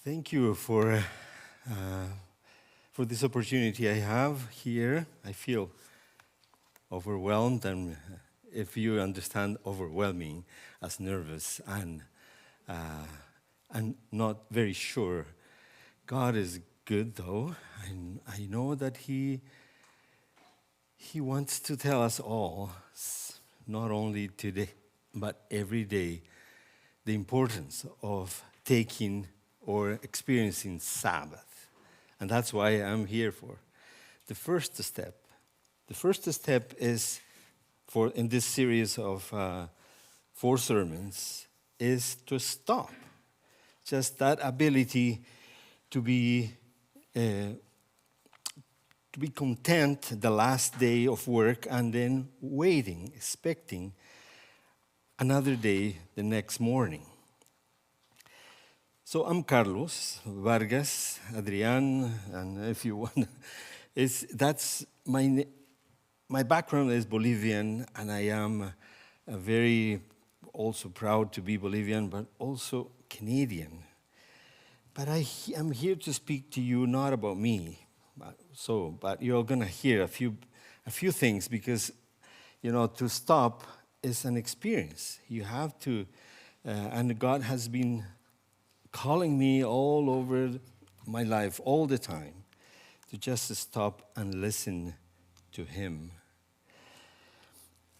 Thank you for this opportunity I have here. I feel overwhelmed, and if you understand overwhelming as nervous and not very sure. God is good, though, and I know that He wants to tell us all, not only today, but every day, the importance of taking or experiencing Sabbath. And that's why I'm here for. The first step is in this series of 4 sermons is to stop. Just that ability to be content the last day of work and then waiting, expecting another day the next morning. So I'm Carlos, Vargas, Adrian, and if you want, that's my background is Bolivian, and I am very also proud to be Bolivian, but also Canadian. But I'm here to speak to you not about me, but you're gonna hear a few things because, to stop is an experience. You have to, and God has been calling me all over my life, all the time, to just stop and listen to Him.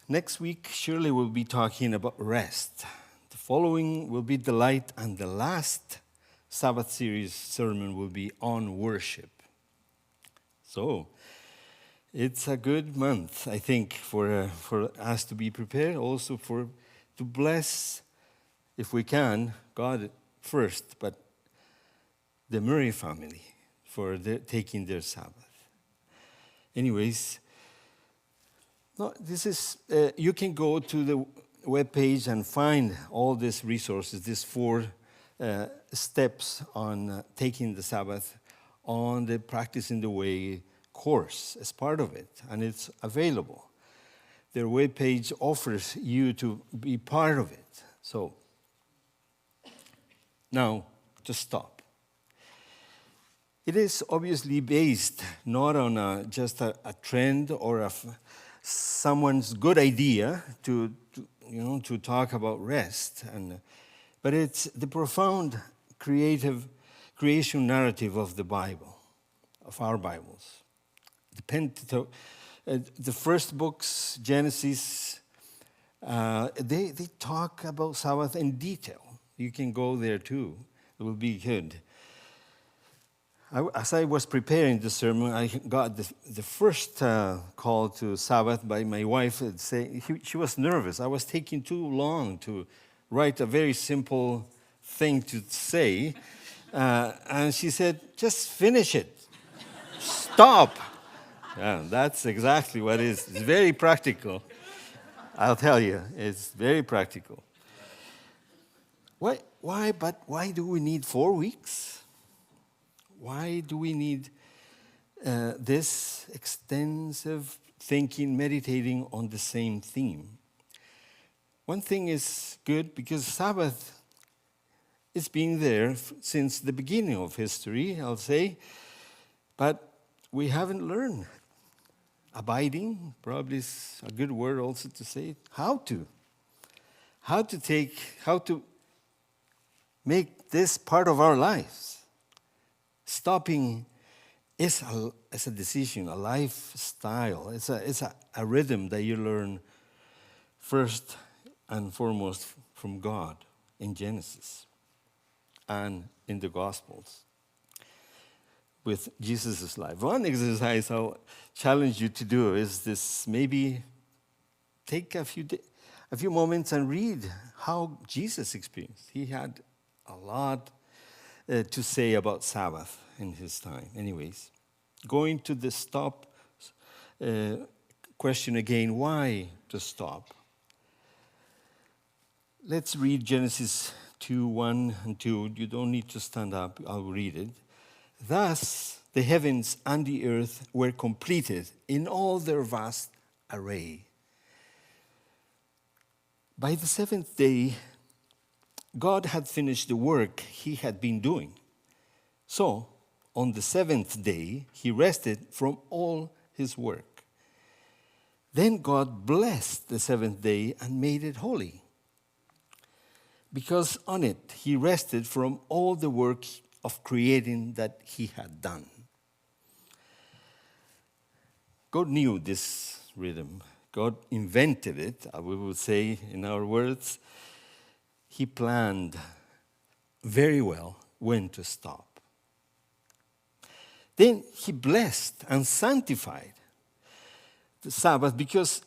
Next week, Shirley will be talking about rest. The following will be delight, and the last Sabbath series sermon will be on worship. So, it's a good month, I think, for us to be prepared, also to bless, if we can, God first, but the Murray family for taking their Sabbath. Anyways, this is you can go to the webpage and find all these resources, these 4 steps on taking the Sabbath on the Practicing the Way course as part of it, and it's available. Their webpage offers you to be part of it. So, now, to stop. It is obviously based not on just a trend or someone's good idea to talk about rest, but it's the profound creation narrative of the Bible, of our Bibles. The Pentateuch, the first books, Genesis, they talk about Sabbath in detail. You can go there too. It will be good. As I was preparing the sermon, I got the first call to Sabbath by my wife. She was nervous. I was taking too long to write a very simple thing to say. And she said, just finish it. Stop. Yeah, that's exactly what it is. It's very practical. I'll tell you, it's very practical. Why do we need 4 weeks? Why do we need this extensive thinking, meditating on the same theme? One thing is good because Sabbath is being there since the beginning of history, I'll say, but we haven't learned. Abiding probably is a good word also to say. How to make this part of our lives. Stopping is a decision, a lifestyle. It's a rhythm that you learn first and foremost from God in Genesis and in the Gospels with Jesus' life. One exercise I'll challenge you to do is this: maybe take a few moments and read how Jesus experienced. He had a lot to say about Sabbath in his time. Anyways, going to the stop question again, why to stop? Let's read Genesis 2:1 and 2. You don't need to stand up. I'll read it. Thus, the heavens and the earth were completed in all their vast array. By the 7th day, God had finished the work He had been doing. So, on the seventh day, he rested from all his work. Then God blessed the seventh day and made it holy, because on it he rested from all the work of creating that he had done. God knew this rhythm. God invented it, we would say in our words. He planned very well when to stop. Then he blessed and sanctified the Sabbath because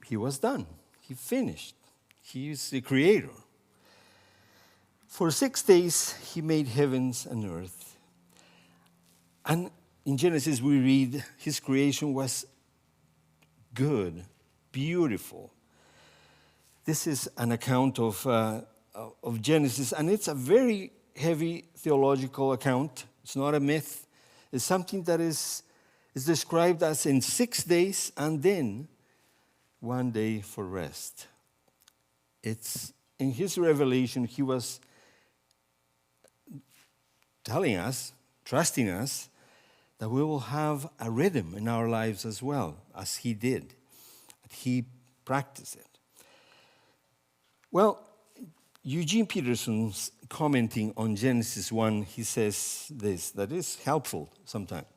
he was done. He finished. He is the creator. For 6 days he made heavens and earth. And in Genesis we read his creation was good, beautiful. This is an account of Genesis, and it's a very heavy theological account. It's not a myth. It's something that is described as in 6 days and then 1 day for rest. It's in his revelation, he was telling us, trusting us, that we will have a rhythm in our lives as well, as he did. He practiced it. Well, Eugene Peterson's commenting on Genesis 1, he says this, that is helpful sometimes.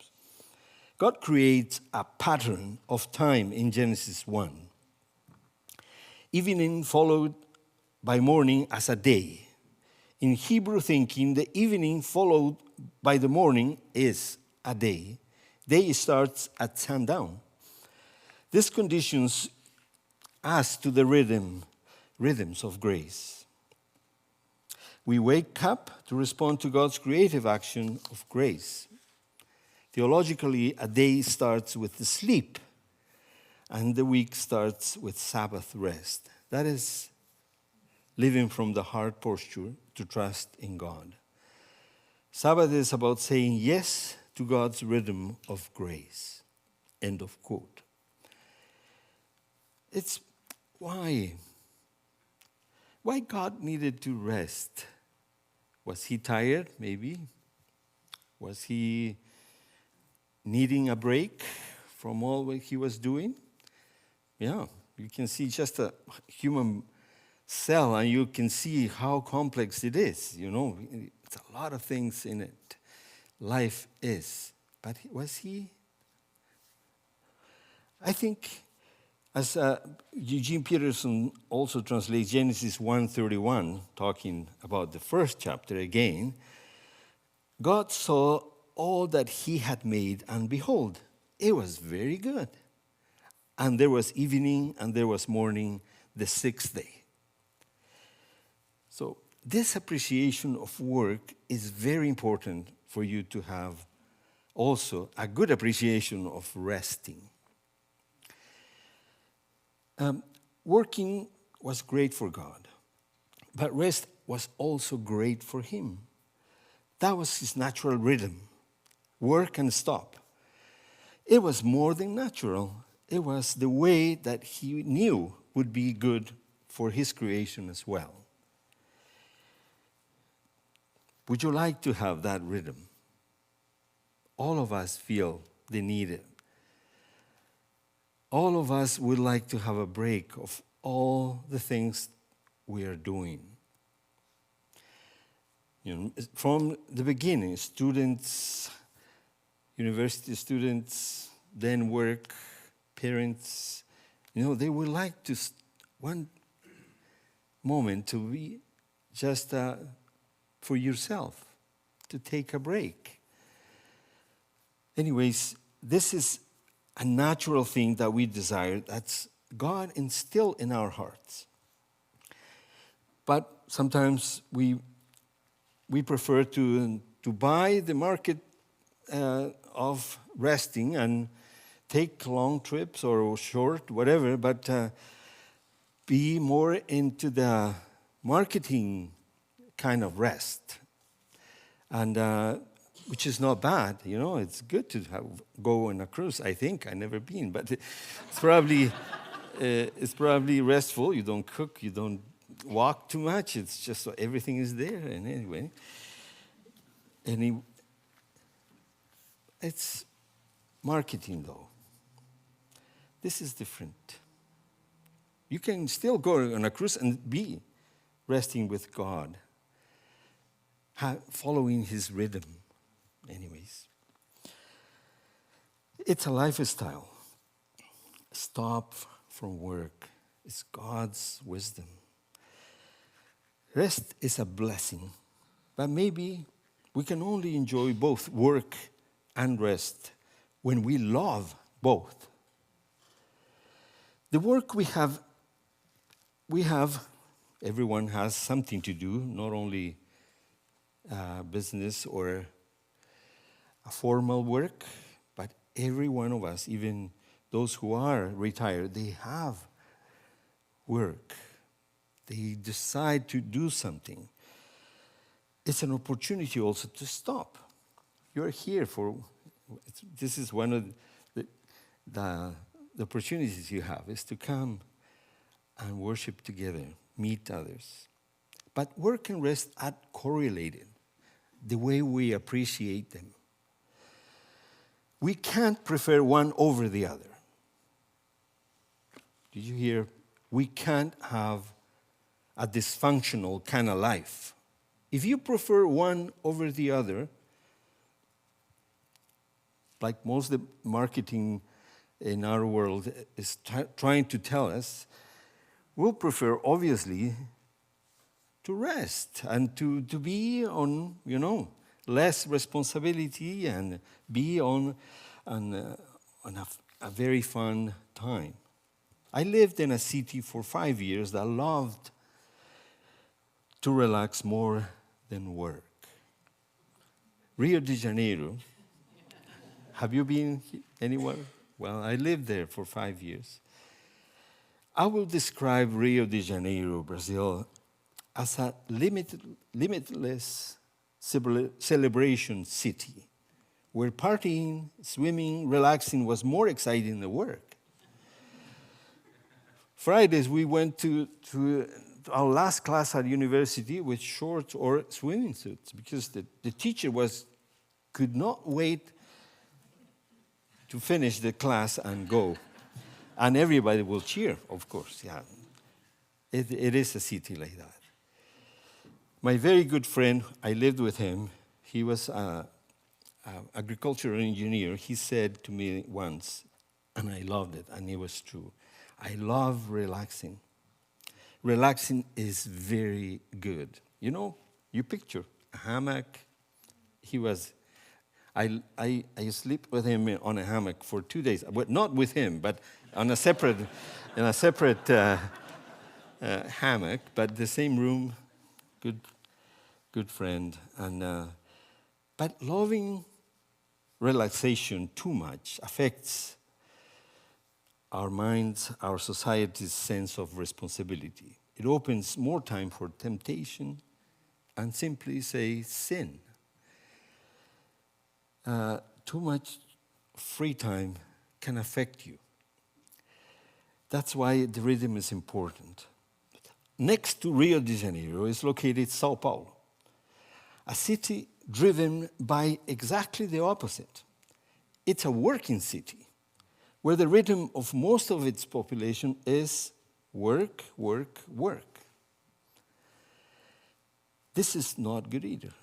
God creates a pattern of time in Genesis 1. Evening followed by morning as a day. In Hebrew thinking, the evening followed by the morning is a day. Day starts at sundown. This conditions us to the rhythms of grace. We wake up to respond to God's creative action of grace. Theologically, a day starts with the sleep, and the week starts with Sabbath rest. That is living from the heart posture to trust in God. Sabbath is about saying yes to God's rhythm of grace. End of quote. It's why God needed to rest. Was he tired, maybe? Was he needing a break from all what he was doing? Yeah, you can see just a human cell and you can see how complex it is. You know, it's a lot of things in it. Life is. But was he? I think, as Eugene Peterson also translates Genesis 1:31, talking about the first chapter again, God saw all that he had made, and behold, it was very good. And there was evening and there was morning, the sixth day. So this appreciation of work is very important for you to have also a good appreciation of resting. Working was great for God, but rest was also great for him. That was his natural rhythm, work and stop. It was more than natural. It was the way that he knew would be good for his creation as well. Would you like to have that rhythm? All of us feel they need it. All of us would like to have a break of all the things we are doing. You know, from the beginning, students, university students, then work, parents, they would like to one moment to be just for yourself, to take a break. Anyways, this is a natural thing that we desire. That's God instilled in our hearts. But sometimes we prefer to buy the market of resting and take long trips or short, whatever, but be more into the marketing kind of rest. And which is not bad, it's good to go on a cruise, I think. I've never been, but it's probably restful. You don't cook, you don't walk too much. It's just everything is there. And anyway, it's marketing, though. This is different. You can still go on a cruise and be resting with God, following his rhythm. Anyways, it's a lifestyle. Stop from work. It's God's wisdom. Rest is a blessing, but maybe we can only enjoy both work and rest when we love both. The work we have, everyone has something to do, not only business or a formal work, but every one of us, even those who are retired, they have work. They decide to do something. It's an opportunity also to stop. You're here this is one of the opportunities you have, is to come and worship together, meet others. But work and rest are correlated, the way we appreciate them. We can't prefer one over the other. Did you hear? We can't have a dysfunctional kind of life. If you prefer one over the other, like most of the marketing in our world is trying to tell us, we'll prefer, obviously, to rest and to be on, less responsibility and be on a very fun time. I lived in a city for 5 years that loved to relax more than work. Rio de Janeiro. Have you been anywhere? Well, I lived there for 5 years. I will describe Rio de Janeiro, Brazil, as a limitless celebration city, where partying, swimming, relaxing was more exciting than work. Fridays, we went to our last class at university with shorts or swimming suits because the teacher could not wait to finish the class and go. And everybody will cheer, of course, yeah. It is a city like that. My very good friend, I lived with him. He was an agricultural engineer. He said to me once, and I loved it, and it was true, I love relaxing. Relaxing is very good. You picture a hammock. I sleep with him on a hammock for 2 days. Well, not with him, but in a separate hammock, but the same room. Good friend. But loving relaxation too much affects our minds, our society's sense of responsibility. It opens more time for temptation and simply say sin. Too much free time can affect you. That's why the rhythm is important. Next to Rio de Janeiro is located Sao Paulo, a city driven by exactly the opposite. It's a working city, where the rhythm of most of its population is work, work, work. This is not good either.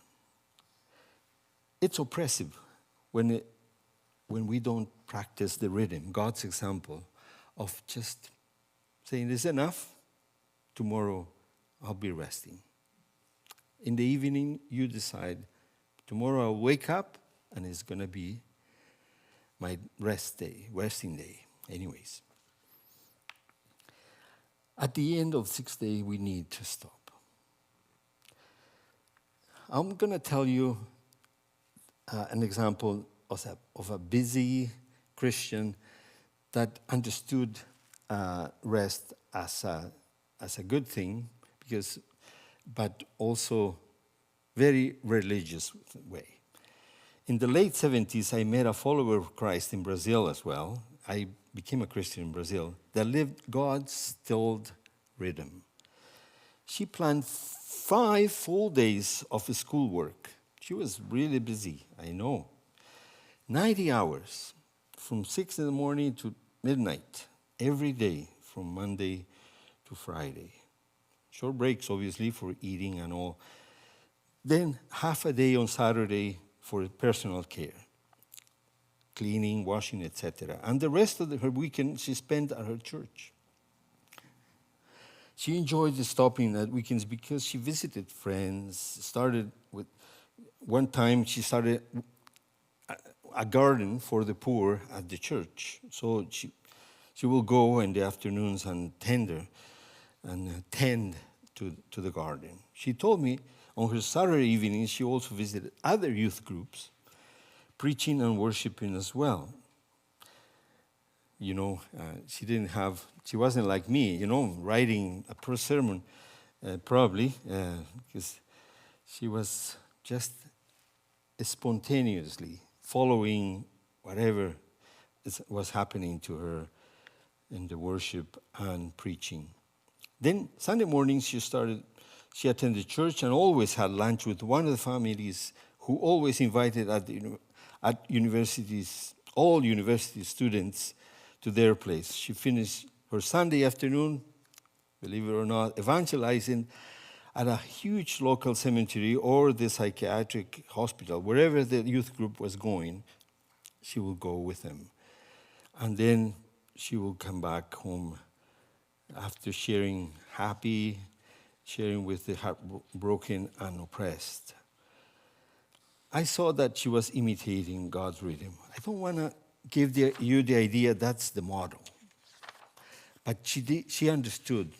It's oppressive when we don't practice the rhythm, God's example of just saying, "It's enough, tomorrow I'll be resting." In the evening, you decide, tomorrow I'll wake up and it's going to be my resting day. Anyways. At the end of 6 days, we need to stop. I'm going to tell you an example of a busy Christian that understood rest as a good thing, but also very religious way. In the late 70s, I met a follower of Christ in Brazil as well. I became a Christian in Brazil that lived God's stilled rhythm. She planned 5 full days of schoolwork She was really busy, I know. 90 hours from 6 in the morning to midnight, every day from Monday to Friday. Short breaks, obviously, for eating and all. Then half a day on Saturday for personal care, cleaning, washing, etc. And the rest of her weekend she spent at her church. She enjoyed stopping at weekends because she visited friends, started with, one time she started a garden for the poor at the church. So she will go in the afternoons and tend to the garden. She told me on her Saturday evenings she also visited other youth groups, preaching and worshiping as well. She wasn't like me, writing a per sermon, probably, because she was just spontaneously following whatever was happening to her in the worship and preaching. Then Sunday mornings she attended church and always had lunch with one of the families who always invited at universities, all university students to their place. She finished her Sunday afternoon, believe it or not, evangelizing at a huge local cemetery or the psychiatric hospital, wherever the youth group was going, she will go with them. And then she will come back home after sharing with the heartbroken and oppressed. I saw that she was imitating God's rhythm. I don't want to give you the idea that's the model. But she understood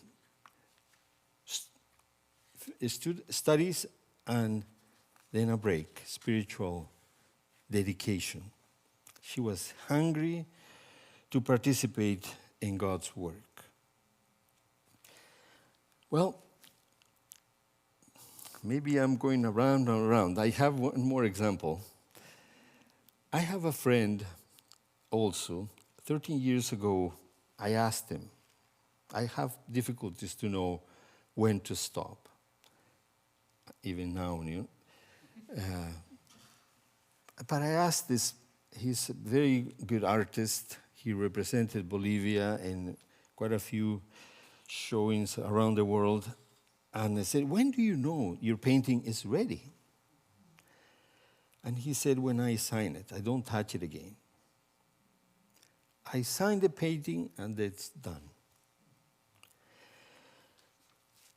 studies and then a break, spiritual dedication. She was hungry to participate in God's work. Well, maybe I'm going around and around. I have one more example. I have a friend also. 13 years ago, I asked him. I have difficulties to know when to stop. Even now, but I asked this. He's a very good artist. He represented Bolivia in quite a few showings around the world. And I said, when do you know your painting is ready? And he said, when I sign it, I don't touch it again. I sign the painting and it's done.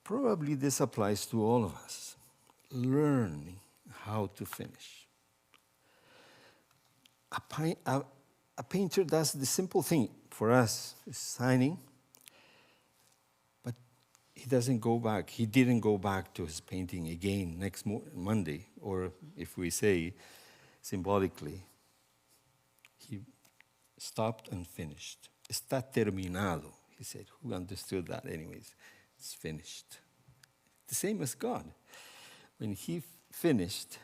Probably this applies to all of us. Learning how to finish. A painter does the simple thing for us, signing, but he doesn't go back. He didn't go back to his painting again next Monday, or if we say symbolically, he stopped and finished. Está terminado, he said. Who understood that anyways? It's finished. The same as God. When he finished,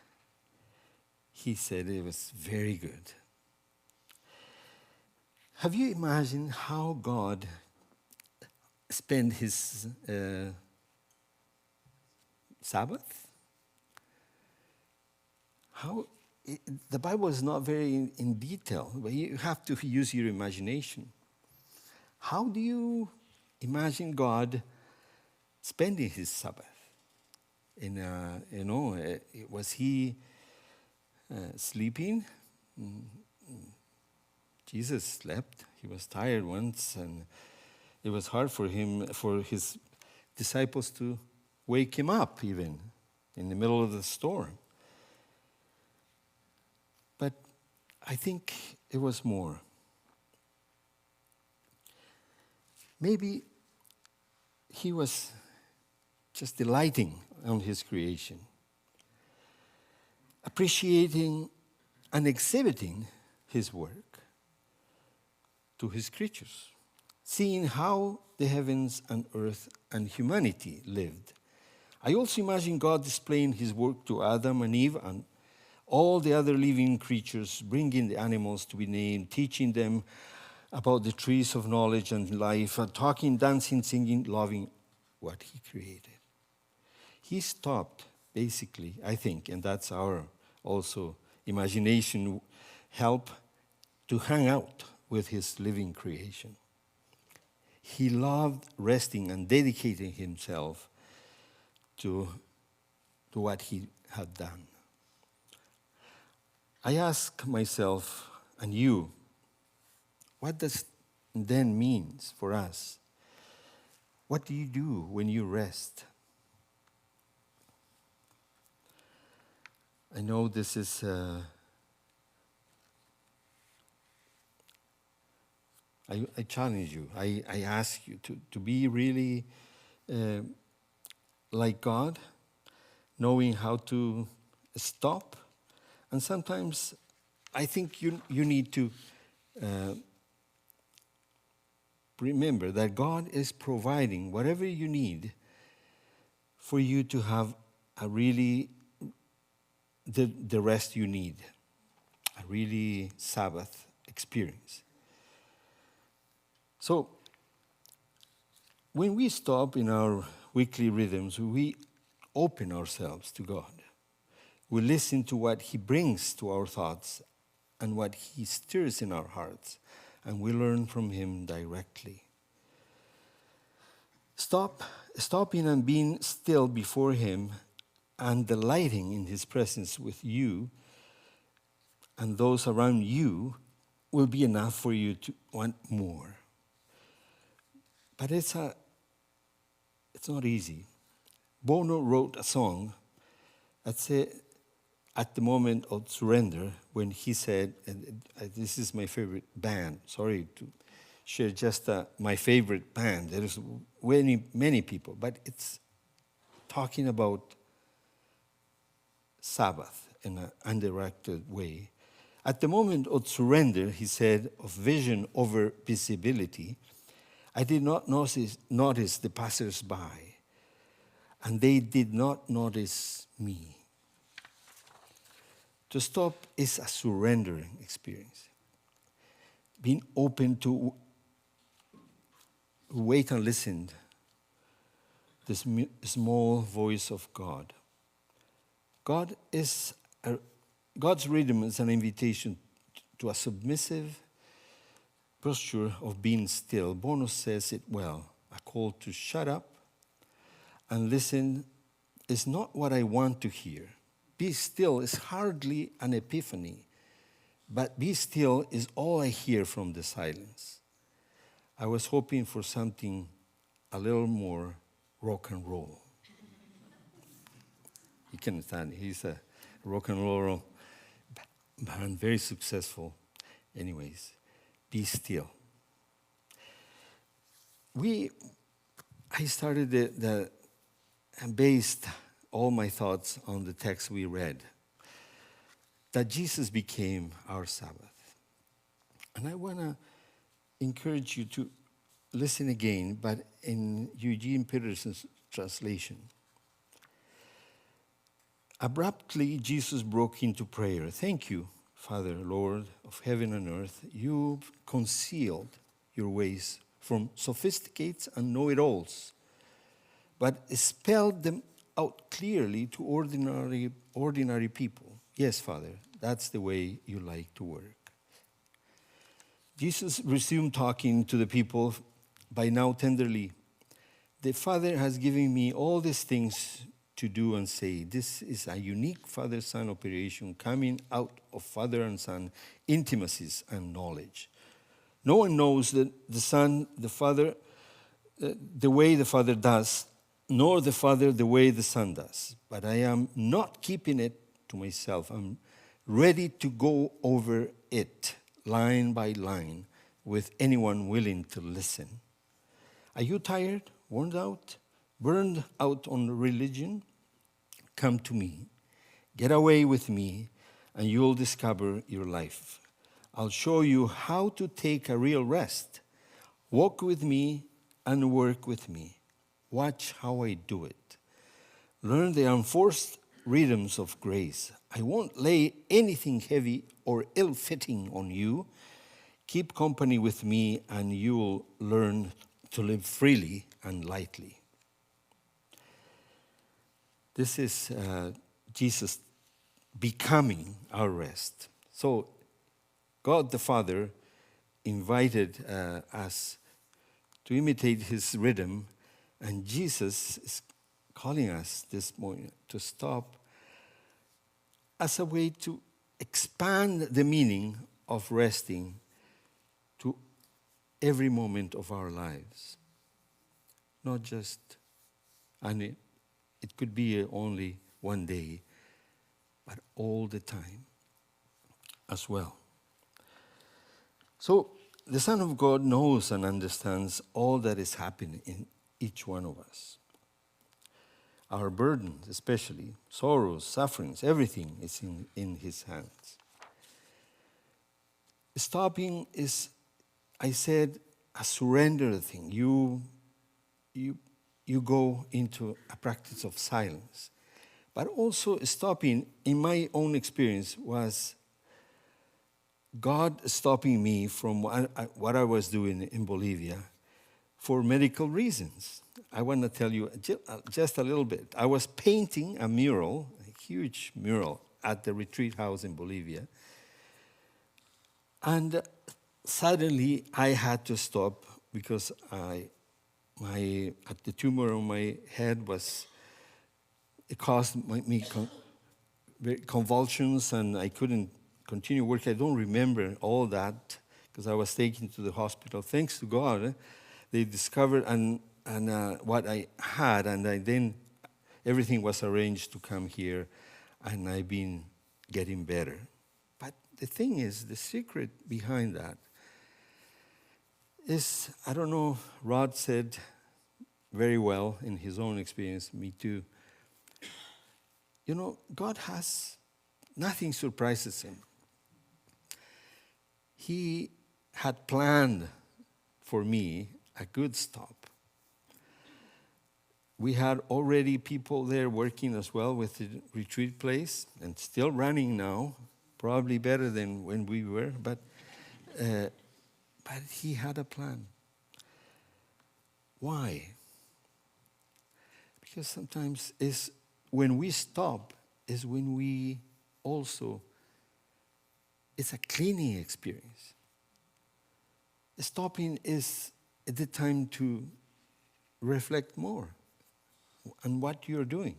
he said it was very good. Have you imagined how God spent his Sabbath? The Bible is not very in detail, but you have to use your imagination. How do you imagine God spending his Sabbath? Was he sleeping? Jesus slept. He was tired once, and it was hard for his disciples to wake him up even in the middle of the storm. But I think it was more. Maybe he was just delighting on his creation, appreciating and exhibiting his work to his creatures, seeing how the heavens and earth and humanity lived. I also imagine God displaying his work to Adam and Eve and all the other living creatures, bringing the animals to be named, teaching them about the trees of knowledge and life, talking, dancing, singing, loving what he created. He stopped basically, I think, and that's our also imagination, help to hang out with his living creation. He loved resting and dedicating himself to what he had done. I ask myself and you, what does then means for us? What do you do when you rest? I know this is I challenge you. I ask you to be really like God, knowing how to stop. And sometimes I think you need to remember that God is providing whatever you need for you to have a really the rest you need, a really Sabbath experience. So when we stop in our weekly rhythms, we open ourselves to God. We listen to what he brings to our thoughts and what he stirs in our hearts, and we learn from him directly. Stopping and being still before him and delighting in his presence with you and those around you will be enough for you to want more. But it's not easy. Bono wrote a song at the moment of surrender when he said, and this is my favorite band, sorry to share just my favorite band. There's many people, but it's talking about Sabbath in an undirected way. At the moment of surrender, he said, of vision over visibility, I did not notice the passers-by, and they did not notice me. To stop is a surrendering experience. Being open to wait and listen to this small voice of God. God's rhythm is an invitation to a submissive posture of being still. Bono says it well. A call to shut up and listen is not what I want to hear. Be still is hardly an epiphany, but be still is all I hear from the silence. I was hoping for something a little more rock and roll. You can understand, he's a rock and roll band, very successful. Anyways, be still. I started and based all my thoughts on the text we read, that Jesus became our Sabbath. And I want to encourage you to listen again, but in Eugene Peterson's translation. Abruptly, Jesus broke into prayer. Thank you, Father, Lord of heaven and earth. You've concealed your ways from sophisticates and know-it-alls, but spelled them out clearly to ordinary people. Yes, Father, that's the way you like to work. Jesus resumed talking to the people by now tenderly. The Father has given me all these things to do and say. This is a unique father-son operation coming out of father and son intimacies and knowledge. No one knows that the way the Father does, nor the Father the way the Son does. But I am not keeping it to myself. I'm ready to go over it line by line with anyone willing to listen. Are you tired, worn out, burned out on religion? Come to me. Get away with me, and you'll discover your life. I'll show you how to take a real rest. Walk with me and work with me. Watch how I do it. Learn the unforced rhythms of grace. I won't lay anything heavy or ill-fitting on you. Keep company with me, and you'll learn to live freely and lightly. This is Jesus becoming our rest. So God the Father invited us to imitate his rhythm, and Jesus is calling us this morning to stop as a way to expand the meaning of resting to every moment of our lives. Not just, and it could be only one day, but all the time as well. So the Son of God knows and understands all that is happening in each one of us. Our burdens, especially, sorrows, sufferings, everything is in his hands. Stopping is, I said, a surrender thing. You go into a practice of silence. But also stopping, in my own experience, was God stopping me from what I was doing in Bolivia for medical reasons. I want to tell you just a little bit. I was painting a mural, a huge mural, at the retreat house in Bolivia. And suddenly I had to stop because the tumor on my head it caused me convulsions, and I couldn't continue working. I don't remember all that because I was taken to the hospital. Thanks to God, they discovered and what I had, and then everything was arranged to come here, and I've been getting better. But the thing is, the secret behind that is, I don't know, Rod said very well in his own experience, me too. You know, God nothing surprises him. He had planned for me a good stop. We had already people there working as well with the retreat place, and still running now, probably better than when we were, but he had a plan. Why? Because sometimes when we stop is when we also, it's a cleaning experience. Stopping is the time to reflect more on what you're doing.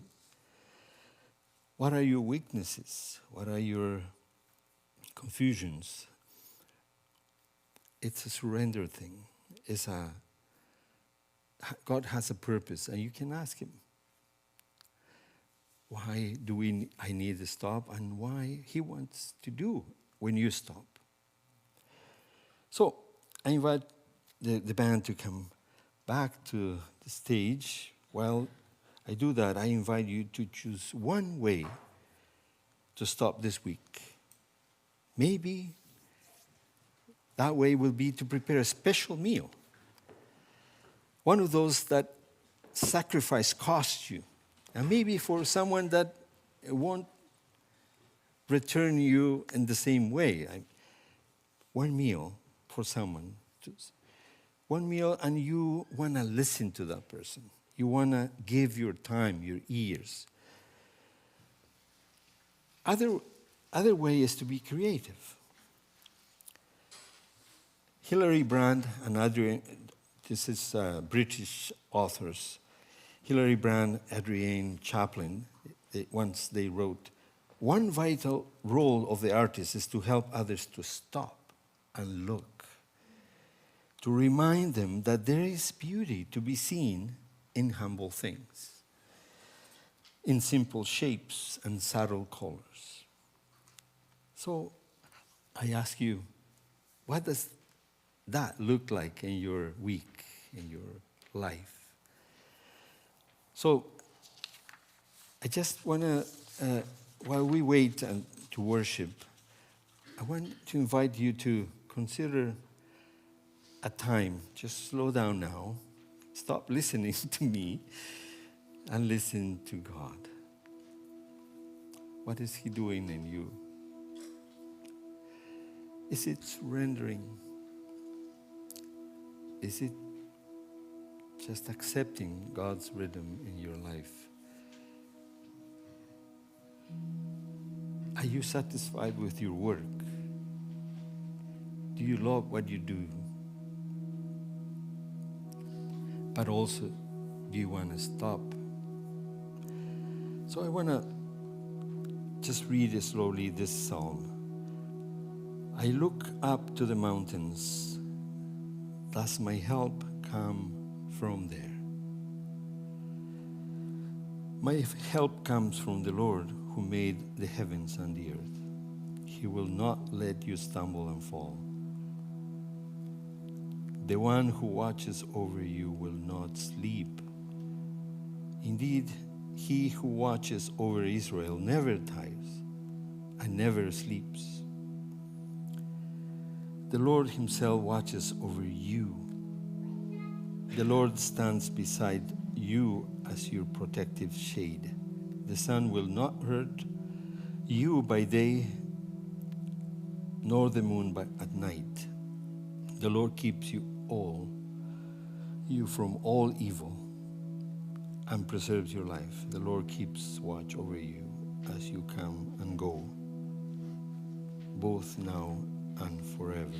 What are your weaknesses? What are your confusions? It's a surrender thing. God has a purpose, and you can ask him, why I need to stop, and why he wants to do when you stop. So I invite the band to come back to the stage. While I do that, I invite you to choose one way to stop this week. Maybe that way will be to prepare a special meal. One of those that sacrifice costs you. And maybe for someone that won't return you in the same way. One meal for someone. One meal, and you want to listen to that person. You want to give your time, your ears. Other way is to be creative. Hilary Brand and Adrienne, this is British authors, Hilary Brand, Adrienne Chaplin, once they wrote, one vital role of the artist is to help others to stop and look, to remind them that there is beauty to be seen in humble things, in simple shapes and subtle colors. So I ask you, what does that look like in your week, in your life? So I just want to, while we wait to worship, I want to invite you to consider a time. Just slow down now. Stop listening to me and listen to God. What is he doing in you? Is it surrendering? Is it just accepting God's rhythm in your life? Are you satisfied with your work? Do you love what you do? But also, do you want to stop? So I want to just read slowly this psalm. I look up to the mountains. Does my help come from there? My help comes from the Lord who made the heavens and the earth. He will not let you stumble and fall. The one who watches over you will not sleep. Indeed, he who watches over Israel never tires and never sleeps. The Lord himself watches over you. The Lord stands beside you as your protective shade. The sun will not hurt you by day, nor the moon at night. The Lord keeps you from all evil and preserves your life. The Lord keeps watch over you as you come and go, both now and forever.